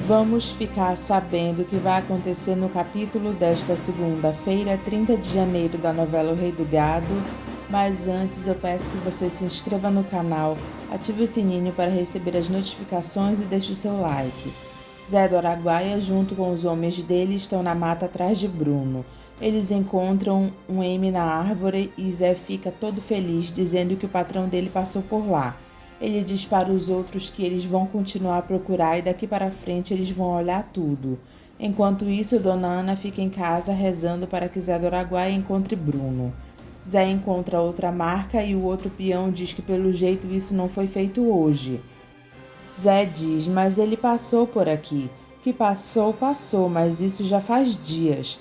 Vamos ficar sabendo o que vai acontecer no capítulo desta segunda-feira, 30 de janeiro, da novela O Rei do Gado. Mas antes eu peço que você se inscreva no canal, ative o sininho para receber as notificações e deixe o seu like. Zé do Araguaia, junto com os homens dele, estão na mata atrás de Bruno. Eles encontram um M na árvore e Zé fica todo feliz, dizendo que o patrão dele passou por lá. Ele diz para os outros que eles vão continuar a procurar e daqui para frente eles vão olhar tudo. Enquanto isso, Dona Ana fica em casa rezando para que Zé do Araguaia encontre Bruno. Zé encontra outra marca e o outro peão diz que pelo jeito isso não foi feito hoje. Zé diz, mas ele passou por aqui. Que passou, mas isso já faz dias.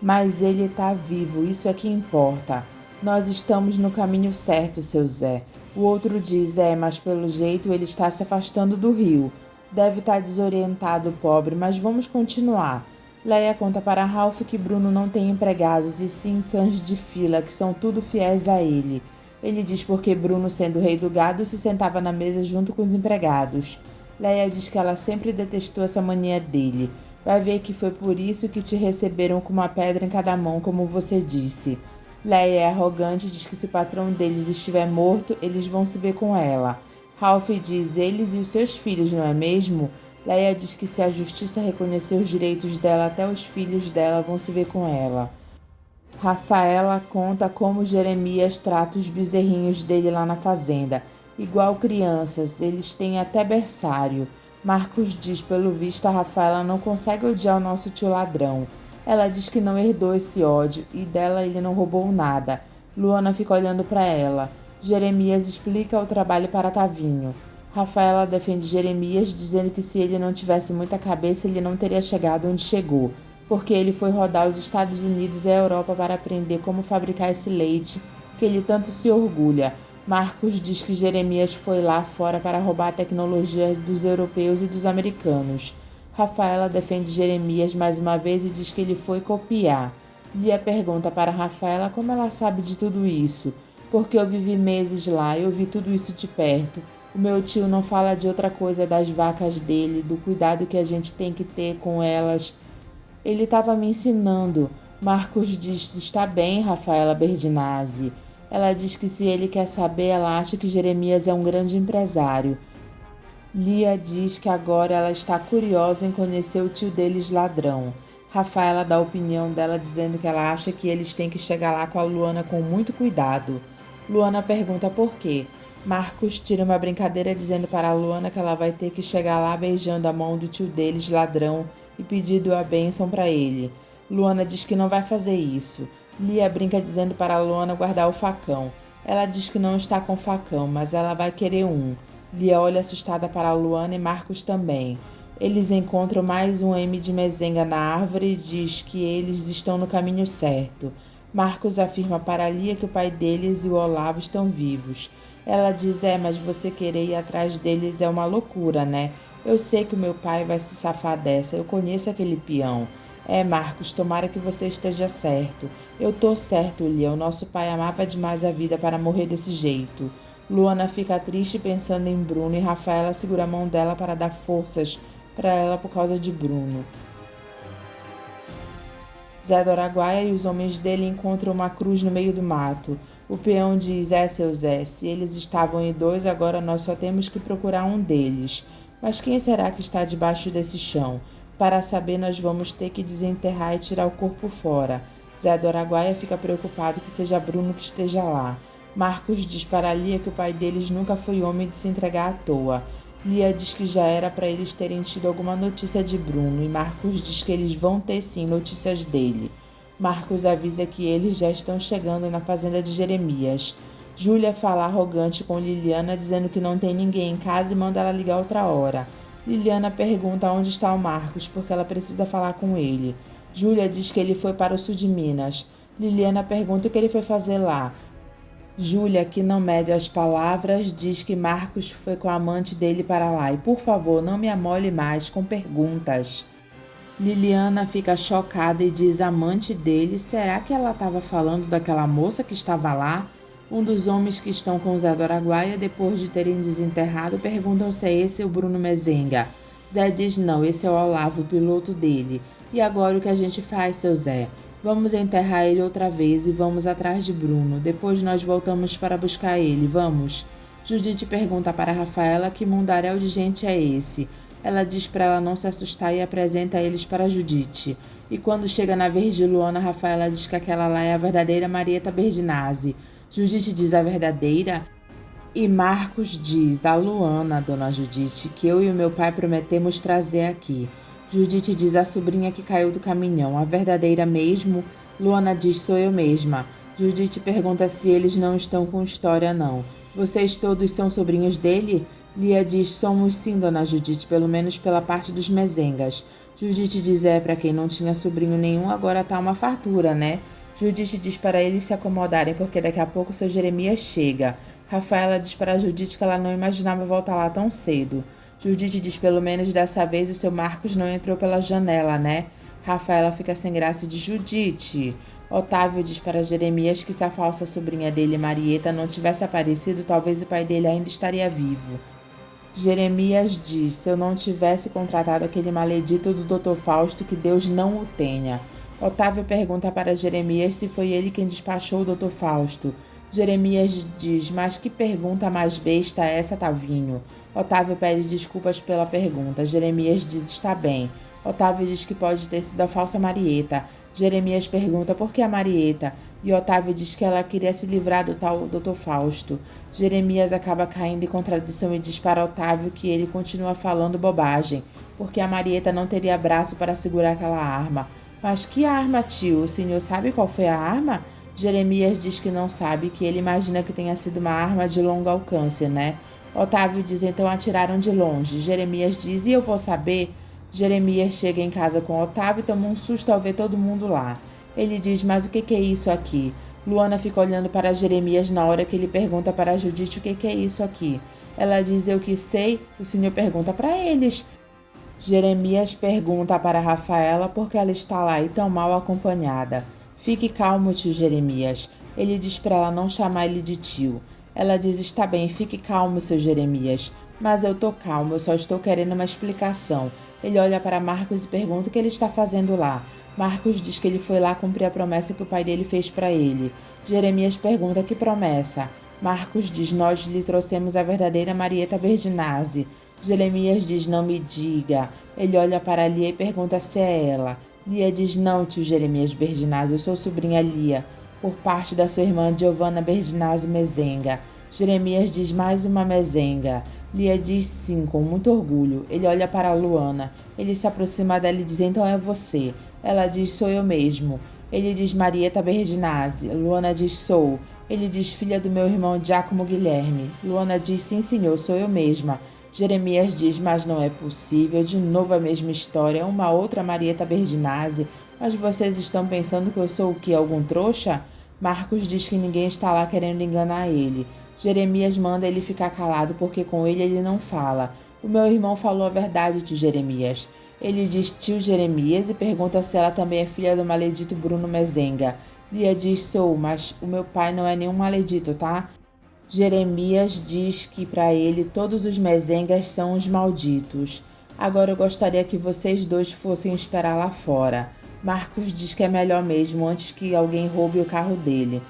Mas ele está vivo, isso é que importa. Nós estamos no caminho certo, seu Zé. O outro diz, mas pelo jeito ele está se afastando do rio. Deve estar desorientado, pobre, mas vamos continuar. Leia conta para Ralph que Bruno não tem empregados e sim cães de fila, que são tudo fiéis a ele. Ele diz porque Bruno, sendo o rei do gado, se sentava na mesa junto com os empregados. Leia diz que ela sempre detestou essa mania dele. Vai ver que foi por isso que te receberam com uma pedra em cada mão, como você disse. Leia é arrogante e diz que se o patrão deles estiver morto, eles vão se ver com ela. Ralph diz eles e os seus filhos, não é mesmo? Leia diz que se a justiça reconhecer os direitos dela, até os filhos dela vão se ver com ela. Rafaela conta como Jeremias trata os bezerrinhos dele lá na fazenda. Igual crianças, eles têm até berçário. Marcos diz, pelo visto, a Rafaela não consegue odiar o nosso tio ladrão. Ela diz que não herdou esse ódio e dela ele não roubou nada. Luana fica olhando para ela. Jeremias explica o trabalho para Tavinho. Rafaela defende Jeremias, dizendo que se ele não tivesse muita cabeça, ele não teria chegado onde chegou, porque ele foi rodar os Estados Unidos e a Europa para aprender como fabricar esse leite que ele tanto se orgulha. Marcos diz que Jeremias foi lá fora para roubar a tecnologia dos europeus e dos americanos. Rafaela defende Jeremias mais uma vez e diz que ele foi copiar. Lia pergunta para Rafaela como ela sabe de tudo isso. Porque eu vivi meses lá, eu vi tudo isso de perto. O meu tio não fala de outra coisa das vacas dele, do cuidado que a gente tem que ter com elas. Ele estava me ensinando. Marcos diz, está bem, Rafaela Berdinazzi. Ela diz que se ele quer saber, ela acha que Jeremias é um grande empresário. Lia diz que agora ela está curiosa em conhecer o tio deles ladrão. Rafaela dá a opinião dela dizendo que ela acha que eles têm que chegar lá com a Luana com muito cuidado. Luana pergunta por quê. Marcos tira uma brincadeira dizendo para a Luana que ela vai ter que chegar lá beijando a mão do tio deles ladrão e pedindo a bênção para ele. Luana diz que não vai fazer isso. Lia brinca dizendo para a Luana guardar o facão. Ela diz que não está com facão, mas ela vai querer um. Lia olha assustada para a Luana e Marcos também. Eles encontram mais um M de mezenga na árvore e diz que eles estão no caminho certo. Marcos afirma para Lia que o pai deles e o Olavo estão vivos. Ela diz, mas você querer ir atrás deles é uma loucura, né? Eu sei que o meu pai vai se safar dessa, eu conheço aquele peão. Marcos, tomara que você esteja certo. Eu tô certo, Lia, o nosso pai amava demais a vida para morrer desse jeito. Luana fica triste pensando em Bruno e Rafaela segura a mão dela para dar forças para ela por causa de Bruno. Zé do Araguaia e os homens dele encontram uma cruz no meio do mato. O peão diz, seu Zé, se eles estavam em 2, agora nós só temos que procurar um deles. Mas quem será que está debaixo desse chão? Para saber, nós vamos ter que desenterrar e tirar o corpo fora. Zé do Araguaia fica preocupado que seja Bruno que esteja lá. Marcos diz para Lia que o pai deles nunca foi homem de se entregar à toa. Lia diz que já era para eles terem tido alguma notícia de Bruno e Marcos diz que eles vão ter sim notícias dele. Marcos avisa que eles já estão chegando na fazenda de Jeremias. Júlia fala arrogante com Liliana dizendo que não tem ninguém em casa e manda ela ligar outra hora. Liliana pergunta onde está o Marcos porque ela precisa falar com ele. Júlia diz que ele foi para o sul de Minas. Liliana pergunta o que ele foi fazer lá. Júlia, que não mede as palavras, diz que Marcos foi com a amante dele para lá e, por favor, não me amole mais com perguntas. Liliana fica chocada e diz amante dele, será que ela estava falando daquela moça que estava lá? Um dos homens que estão com Zé do Araguaia, depois de terem desenterrado, perguntam se é esse o Bruno Mezenga. Zé diz não, esse é o Olavo, o piloto dele. E agora o que a gente faz, seu Zé? Vamos enterrar ele outra vez e vamos atrás de Bruno. Depois nós voltamos para buscar ele, vamos? Judite pergunta para Rafaela que mundaréu de gente é esse. Ela diz para ela não se assustar e apresenta eles para Judite. E quando chega na vez de Luana, Rafaela diz que aquela lá é a verdadeira Marieta Berdinazzi. Judite diz a verdadeira? E Marcos diz a Luana, dona Judite, que eu e o meu pai prometemos trazer aqui. Judite diz a sobrinha que caiu do caminhão, a verdadeira mesmo? Luana diz sou eu mesma. Judite pergunta se eles não estão com história não. Vocês todos são sobrinhos dele? Lia diz somos sim, dona Judite, pelo menos pela parte dos mezengas. Judite diz para quem não tinha sobrinho nenhum, agora tá uma fartura, né? Judite diz para eles se acomodarem porque daqui a pouco seu Jeremias chega. Rafaela diz para Judite que ela não imaginava voltar lá tão cedo. Judite diz pelo menos dessa vez o seu Marcos não entrou pela janela, né? Rafaela fica sem graça e diz Judite. Otávio diz para Jeremias que se a falsa sobrinha dele, Marieta, não tivesse aparecido, talvez o pai dele ainda estaria vivo. Jeremias diz, se eu não tivesse contratado aquele maledito do Dr. Fausto, que Deus não o tenha. Otávio pergunta para Jeremias se foi ele quem despachou o Dr. Fausto. Jeremias diz, mas que pergunta mais besta é essa, Tavinho? Otávio pede desculpas pela pergunta. Jeremias diz, está bem. Otávio diz que pode ter sido a falsa Marieta. Jeremias pergunta por que a Marieta? E Otávio diz que ela queria se livrar do tal Dr. Fausto. Jeremias acaba caindo em contradição e diz para Otávio que ele continua falando bobagem, porque a Marieta não teria braço para segurar aquela arma. Mas que arma, tio? O senhor sabe qual foi a arma? Jeremias diz que não sabe, que ele imagina que tenha sido uma arma de longo alcance, né? Otávio diz, então atiraram de longe. Jeremias diz, e eu vou saber? Jeremias chega em casa com Otávio e toma um susto ao ver todo mundo lá. Ele diz, mas o que é isso aqui? Luana fica olhando para Jeremias na hora que ele pergunta para Judite o que é isso aqui. Ela diz, eu que sei. O senhor pergunta para eles. Jeremias pergunta para Rafaela por que ela está lá e tão mal acompanhada. Fique calmo, tio Jeremias. Ele diz para ela não chamar ele de tio. Ela diz, está bem, fique calmo, seu Jeremias. Mas eu tô calmo, eu só estou querendo uma explicação. Ele olha para Marcos e pergunta o que ele está fazendo lá. Marcos diz que ele foi lá cumprir a promessa que o pai dele fez para ele. Jeremias pergunta que promessa. Marcos diz, nós lhe trouxemos a verdadeira Marieta Berdinazzi. Jeremias diz, não me diga. Ele olha para Lia e pergunta se é ela. Lia diz, não, tio Jeremias Berdinazzi, eu sou sobrinha Lia, por parte da sua irmã Giovanna Berdinazzi Mezenga. Jeremias diz, mais uma mezenga. Lia diz sim, com muito orgulho. Ele olha para a Luana. Ele se aproxima dela e diz, então é você. Ela diz, sou eu mesmo. Ele diz, Marieta Berdinazzi. Luana diz, sou. Ele diz, filha do meu irmão Giacomo Guilherme. Luana diz, sim, senhor, sou eu mesma. Jeremias diz, mas não é possível, de novo a mesma história, uma outra Marieta Berdinazzi. Mas vocês estão pensando que eu sou o quê, algum trouxa? Marcos diz que ninguém está lá querendo enganar ele. Jeremias manda ele ficar calado porque com ele não fala. O meu irmão falou a verdade, tio Jeremias. Ele diz tio Jeremias e pergunta se ela também é filha do maledito Bruno Mezenga. Lia diz, sou, mas o meu pai não é nenhum maledito, tá? Jeremias diz que para ele todos os mezengas são os malditos. Agora eu gostaria que vocês dois fossem esperar lá fora. Marcos diz que é melhor mesmo antes que alguém roube o carro dele.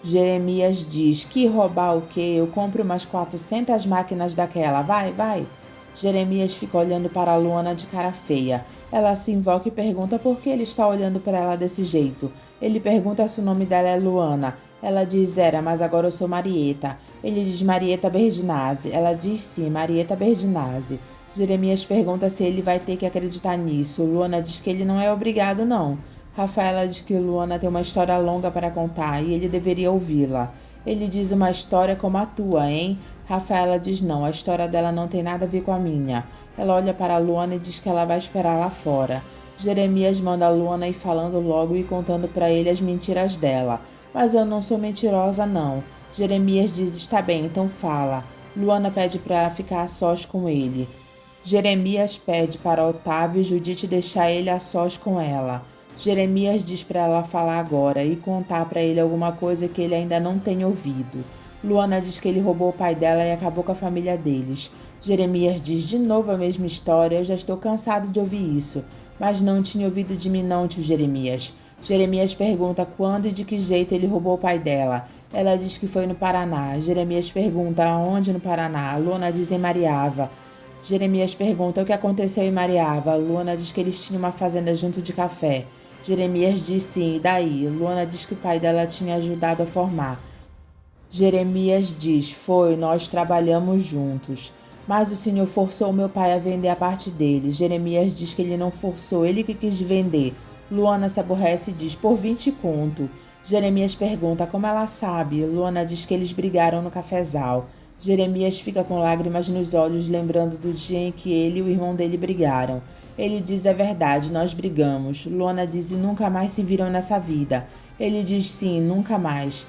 Jeremias diz que roubar o quê? Eu compro umas 400 máquinas daquela. Vai, vai. Jeremias fica olhando para a Luana de cara feia. Ela se invoca e pergunta por que ele está olhando para ela desse jeito. Ele pergunta se o nome dela é Luana. Ela diz, era, mas agora eu sou Marieta. Ele diz, Marieta Berdinazzi. Ela diz, sim, Marieta Berdinazzi. Jeremias pergunta se ele vai ter que acreditar nisso. Luana diz que ele não é obrigado, não. Rafaela diz que Luana tem uma história longa para contar e ele deveria ouvi-la. Ele diz uma história como a tua, hein? Rafaela diz não, a história dela não tem nada a ver com a minha. Ela olha para a Luana e diz que ela vai esperar lá fora. Jeremias manda a Luana ir falando logo e contando para ele as mentiras dela. Mas eu não sou mentirosa, não. Jeremias diz, está bem, então fala. Luana pede para ficar a sós com ele. Jeremias pede para Otávio e Judite deixar ele a sós com ela. Jeremias diz para ela falar agora e contar para ele alguma coisa que ele ainda não tem ouvido. Luana diz que ele roubou o pai dela e acabou com a família deles. Jeremias diz de novo a mesma história, eu já estou cansado de ouvir isso. Mas não tinha ouvido de mim não, tio Jeremias. Jeremias pergunta quando e de que jeito ele roubou o pai dela. Ela diz que foi no Paraná. Jeremias pergunta aonde no Paraná. Luana diz em Mariava. Jeremias pergunta o que aconteceu em Mariava. Luana diz que eles tinham uma fazenda junto de café. Jeremias diz sim, e daí? Luana diz que o pai dela tinha ajudado a formar. Jeremias diz, nós trabalhamos juntos. Mas o senhor forçou meu pai a vender a parte dele. Jeremias diz que ele não forçou, ele que quis vender. Luana se aborrece e diz, por 20 conto. Jeremias pergunta como ela sabe. Luana diz que eles brigaram no cafezal. Jeremias fica com lágrimas nos olhos, lembrando do dia em que ele e o irmão dele brigaram. Ele diz, é verdade, nós brigamos. Luana diz, e nunca mais se viram nessa vida. Ele diz, sim, nunca mais.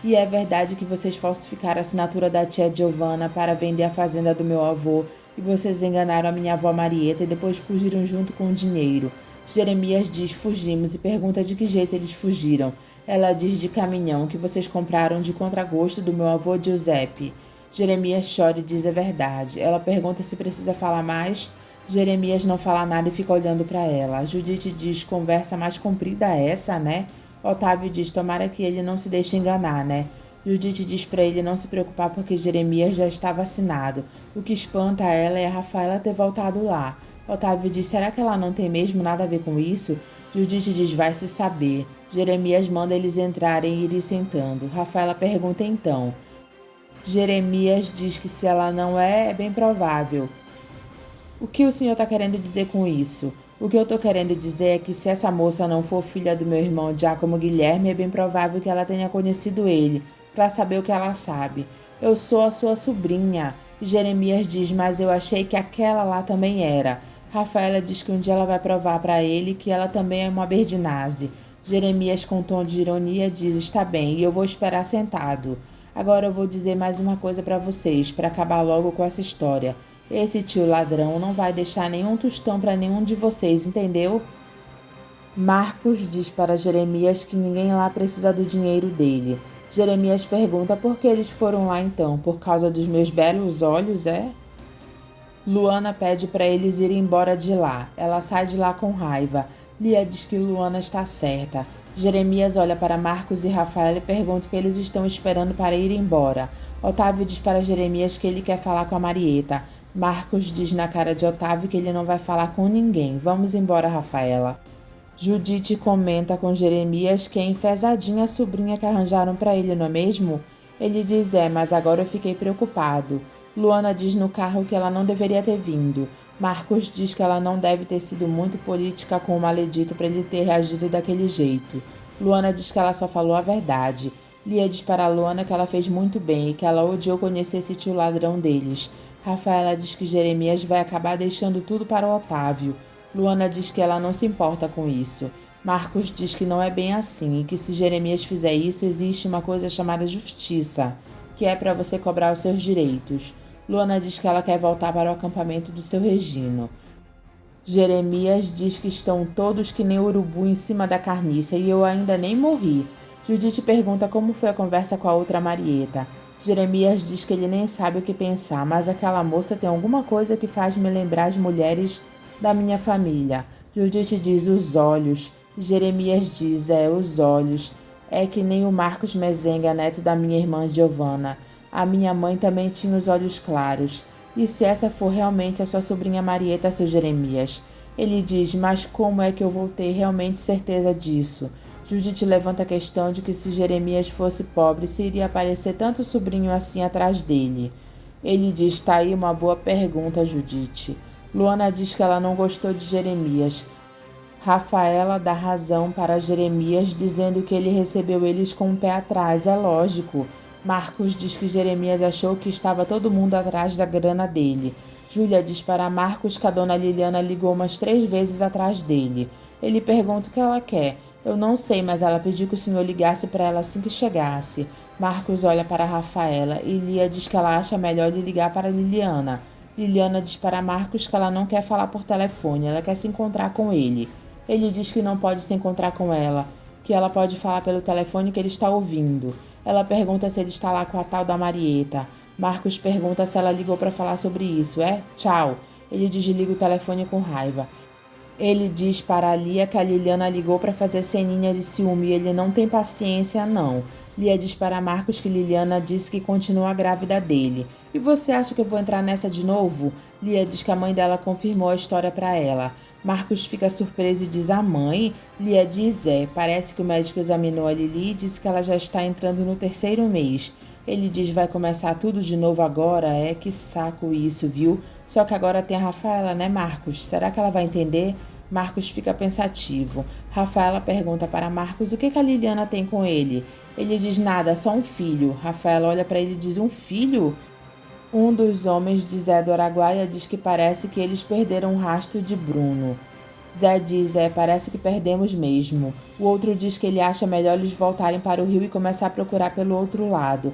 E é verdade que vocês falsificaram a assinatura da tia Giovanna para vender a fazenda do meu avô e vocês enganaram a minha avó Marieta e depois fugiram junto com o dinheiro. Jeremias diz, fugimos, e pergunta de que jeito eles fugiram. Ela diz de caminhão que vocês compraram de contragosto do meu avô Giuseppe. Jeremias chora e diz, é verdade. Ela pergunta se precisa falar mais. Jeremias não fala nada e fica olhando para ela. Judite diz, conversa mais comprida essa, né? Otávio diz, tomara que ele não se deixe enganar, né? Judite diz para ele não se preocupar porque Jeremias já está vacinado. O que espanta ela é a Rafaela ter voltado lá. Otávio diz, será que ela não tem mesmo nada a ver com isso? Judite diz, vai se saber. Jeremias manda eles entrarem e ir sentando. Rafaela pergunta então. Jeremias diz que se ela não é bem provável. O que o senhor está querendo dizer com isso? O que eu estou querendo dizer é que se essa moça não for filha do meu irmão Giacomo Guilherme, é bem provável que ela tenha conhecido ele, para saber o que ela sabe. Eu sou a sua sobrinha. Jeremias diz, mas eu achei que aquela lá também era. Rafaela diz que um dia ela vai provar para ele que ela também é uma Berdinazzi. Jeremias, com um tom de ironia, diz, está bem, e eu vou esperar sentado. Agora eu vou dizer mais uma coisa para vocês, para acabar logo com essa história. Esse tio ladrão não vai deixar nenhum tostão para nenhum de vocês, entendeu? Marcos diz para Jeremias que ninguém lá precisa do dinheiro dele. Jeremias pergunta por que eles foram lá então, por causa dos meus belos olhos, é? Luana pede para eles irem embora de lá. Ela sai de lá com raiva. Lia diz que Luana está certa. Jeremias olha para Marcos e Rafael e pergunta o que eles estão esperando para ir embora. Otávio diz para Jeremias que ele quer falar com a Marieta. Marcos diz na cara de Otávio que ele não vai falar com ninguém. Vamos embora, Rafaela. Judite comenta com Jeremias que é enfesadinha a sobrinha que arranjaram para ele, não é mesmo? Ele diz, mas agora eu fiquei preocupado. Luana diz no carro que ela não deveria ter vindo. Marcos diz que ela não deve ter sido muito política com o maledito para ele ter reagido daquele jeito. Luana diz que ela só falou a verdade. Lia diz para Luana que ela fez muito bem e que ela odiou conhecer esse tio ladrão deles. Rafaela diz que Jeremias vai acabar deixando tudo para o Otávio. Luana diz que ela não se importa com isso. Marcos diz que não é bem assim e que se Jeremias fizer isso, existe uma coisa chamada justiça, que é para você cobrar os seus direitos. Luana diz que ela quer voltar para o acampamento do seu Regino. Jeremias diz que estão todos que nem urubu em cima da carniça e eu ainda nem morri. Judite pergunta como foi a conversa com a outra Marieta. Jeremias diz que ele nem sabe o que pensar, mas aquela moça tem alguma coisa que faz me lembrar as mulheres da minha família. Judite diz os olhos. Jeremias diz, os olhos. É que nem o Marcos Mezenga, neto da minha irmã Giovanna. A minha mãe também tinha os olhos claros. E se essa for realmente a sua sobrinha Marieta, seu Jeremias? Ele diz, mas como é que eu vou ter realmente certeza disso? Judite levanta a questão de que se Jeremias fosse pobre, se iria aparecer tanto sobrinho assim atrás dele. Ele diz, tá aí uma boa pergunta, Judite. Luana diz que ela não gostou de Jeremias. Rafaela dá razão para Jeremias, dizendo que ele recebeu eles com o pé atrás, é lógico. Marcos diz que Jeremias achou que estava todo mundo atrás da grana dele. Júlia diz para Marcos que a dona Liliana ligou umas 3 vezes atrás dele. Ele pergunta o que ela quer. Eu não sei, mas ela pediu que o senhor ligasse para ela assim que chegasse. Marcos olha para Rafaela e Lia diz que ela acha melhor ele ligar para Liliana. Liliana diz para Marcos que ela não quer falar por telefone, ela quer se encontrar com ele. Ele diz que não pode se encontrar com ela, que ela pode falar pelo telefone que ele está ouvindo. Ela pergunta se ele está lá com a tal da Marieta. Marcos pergunta se ela ligou para falar sobre isso. Tchau. Ele desliga o telefone com raiva. Ele diz para a Lia que a Liliana ligou para fazer ceninha de ciúme e ele não tem paciência, não. Lia diz para Marcos que Liliana disse que continua grávida dele. E você acha que eu vou entrar nessa de novo? Lia diz que a mãe dela confirmou a história para ela. Marcos fica surpreso e diz: a mãe? Lia diz: parece que o médico examinou a Lili e disse que ela já está entrando no 3º mês. Ele diz: vai começar tudo de novo agora? Que saco isso, viu? Só que agora tem a Rafaela, né, Marcos? Será que ela vai entender? Marcos fica pensativo. Rafaela pergunta para Marcos o que a Liliana tem com ele. Ele diz: nada, só um filho. Rafaela olha para ele e diz: um filho? Um dos homens de Zé do Araguaia diz que parece que eles perderam o rastro de Bruno. Zé diz: parece que perdemos mesmo. O outro diz que ele acha melhor eles voltarem para o rio e começar a procurar pelo outro lado.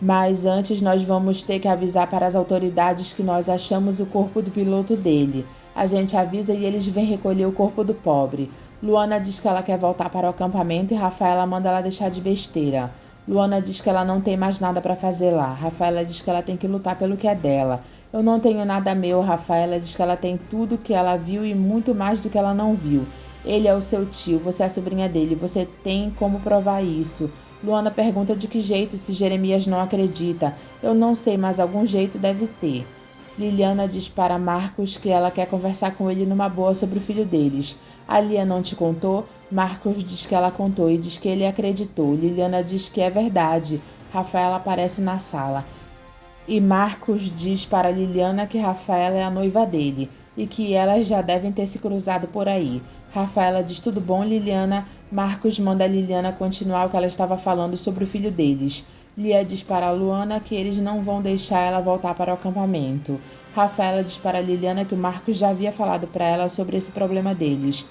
Mas antes nós vamos ter que avisar para as autoridades que nós achamos o corpo do piloto dele. A gente avisa e eles vêm recolher o corpo do pobre. Luana diz que ela quer voltar para o acampamento e Rafaela manda ela deixar de besteira. Luana diz que ela não tem mais nada para fazer lá. Rafaela diz que ela tem que lutar pelo que é dela. Eu não tenho nada meu. Rafaela diz que ela tem tudo que ela viu e muito mais do que ela não viu. Ele é o seu tio, você é a sobrinha dele, você tem como provar isso. Luana pergunta de que jeito se Jeremias não acredita. Eu não sei, mas algum jeito deve ter. Liliana diz para Marcos que ela quer conversar com ele numa boa sobre o filho deles. A Lia não te contou? Marcos diz que ela contou e diz que ele acreditou. Liliana diz que é verdade. Rafaela aparece na sala. E Marcos diz para Liliana que Rafaela é a noiva dele e que elas já devem ter se cruzado por aí. Rafaela diz: tudo bom, Liliana? Marcos manda a Liliana continuar o que ela estava falando sobre o filho deles. Lia diz para a Luana que eles não vão deixar ela voltar para o acampamento. Rafaela diz para a Liliana que o Marcos já havia falado para ela sobre esse problema deles.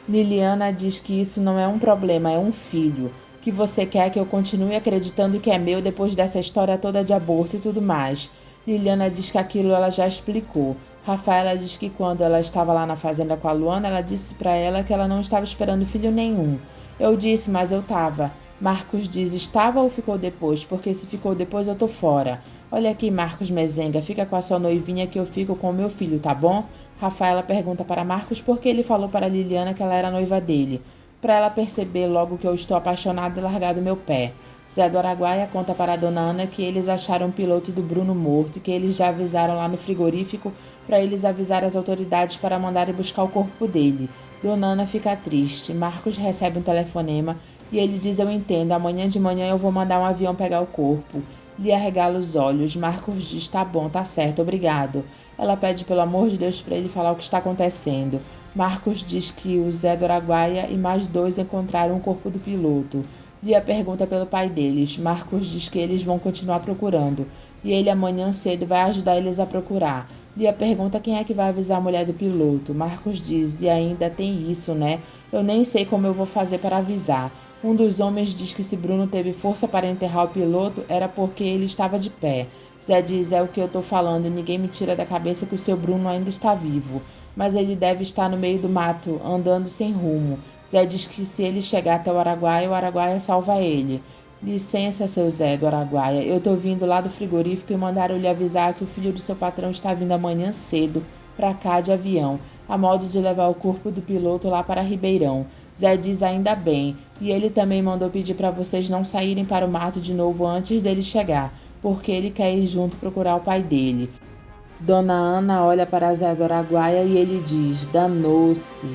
Liliana diz que isso não é um problema, é um filho. Que você quer que eu continue acreditando que é meu depois dessa história toda de aborto e tudo mais. Liliana diz que aquilo ela já explicou. Rafaela diz que quando ela estava lá na fazenda com a Luana, ela disse para ela que ela não estava esperando filho nenhum. Eu disse, mas eu estava. Marcos diz: estava ou ficou depois? Porque se ficou depois eu tô fora. Olha aqui, Marcos Mezenga, fica com a sua noivinha que eu fico com o meu filho, tá bom? Rafaela pergunta para Marcos por que ele falou para Liliana que ela era noiva dele. Para ela perceber logo que eu estou apaixonado e largar do meu pé. Zé do Araguaia conta para a dona Ana que eles acharam o piloto do Bruno morto e que eles já avisaram lá no frigorífico para eles avisar as autoridades para mandarem buscar o corpo dele. Dona Ana fica triste. Marcos recebe um telefonema e ele diz: eu entendo, amanhã de manhã eu vou mandar um avião pegar o corpo. Lia arregala os olhos. Marcos diz: tá bom, tá certo, obrigado. Ela pede pelo amor de Deus para ele falar o que está acontecendo. Marcos diz que o Zé do Araguaia e mais 2 encontraram o corpo do piloto. Lia pergunta pelo pai deles. Marcos diz que eles vão continuar procurando. E ele amanhã cedo vai ajudar eles a procurar. Lia pergunta quem é que vai avisar a mulher do piloto. Marcos diz: e ainda tem isso, né? Eu nem sei como eu vou fazer para avisar. Um dos homens diz que se Bruno teve força para enterrar o piloto era porque ele estava de pé. Zé diz: é o que eu tô falando, ninguém me tira da cabeça que o seu Bruno ainda está vivo. Mas ele deve estar no meio do mato, andando sem rumo. Zé diz que se ele chegar até o Araguaia salva ele. Licença, seu Zé do Araguaia, eu tô vindo lá do frigorífico e mandaram lhe avisar que o filho do seu patrão está vindo amanhã cedo pra cá de avião, a modo de levar o corpo do piloto lá para Ribeirão. Zé diz: ainda bem, e ele também mandou pedir para vocês não saírem para o mato de novo antes dele chegar, porque ele quer ir junto procurar o pai dele. Dona Ana olha para Zé do Araguaia e ele diz: danou-se.